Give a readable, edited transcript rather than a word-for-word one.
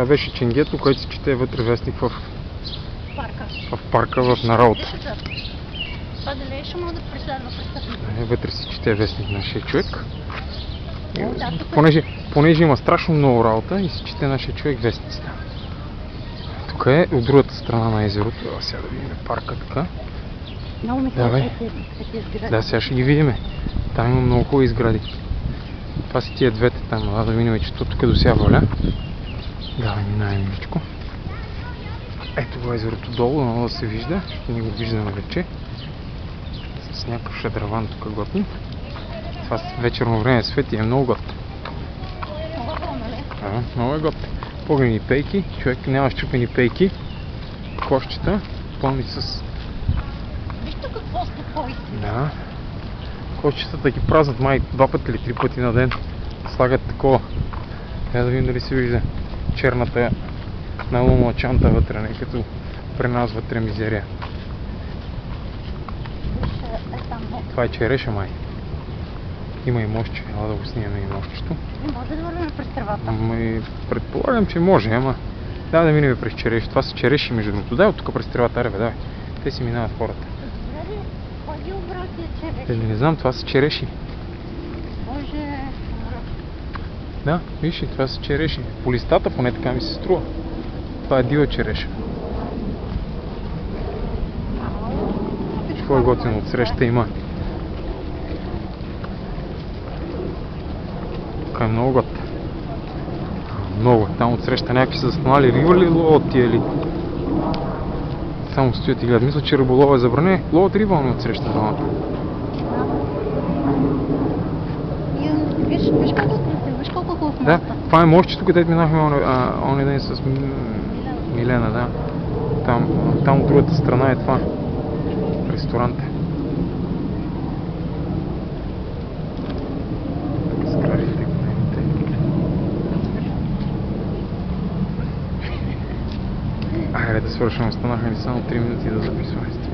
Това беше ченгето, който се чете вътре вестник в парка. В парка, в народа. Това дали ще мога да преследва престъпник? Вътре си чете вестник нашия човек. Да, Понеже има страшно много работа и си чете нашия човек вестниците. Тук е от другата страна на езерото. Сега да видим парка така. Много ми Давай. Да, сега ще ги видим. Там има много хубави сгради. Това са тия двете там, да видим, че тук до сега валя. Да, минаваме миличко. Ето го езерото долу, много да се вижда. Не го виждаме вече. С някакъв шадраван тук готни. Това вечерно време свети, е много готно. Много е готно. Погледни пейки, човек няма щупени пейки. Кошчета, пълни с... Вижте какво спокойствие. Да. Кошчетата ги празнат май 2 пъти или 3 пъти на ден. Слагат такова. Да видим дали се вижда черната налумова чанта вътре, не като при нас вътре мизерия. Това е череша май. Има и мостче, ела да го снимаме и мостчето. Не може да вървим през тревата. Предполагам, че може, ама да минем през череши. Това са череши между другото. Дай от тук през тревата, ребе, давай. Те си минават хората. Добре ли? Кой ги обрал тия череши? Не знам, това са череши. Боже, Да, виж ли, това са череши. По листата поне така ми се струва. Това е дива череша. Какво е готино от среща има? Тук е много готино. Много. Там отсреща някакви са застанали. Риба ли ловят тия ли? Само стоят и гледат. Мисля, че риболова е забране. Ловят риба ми отсреща двамата. Виж колко хубав Да, моста. това е мостчето, където минахме оня ден с Милена, да. Там от другата страна е това. Ресторант. Сградите големите. Айде да свършим, останаха ни само 3 минути да записваме.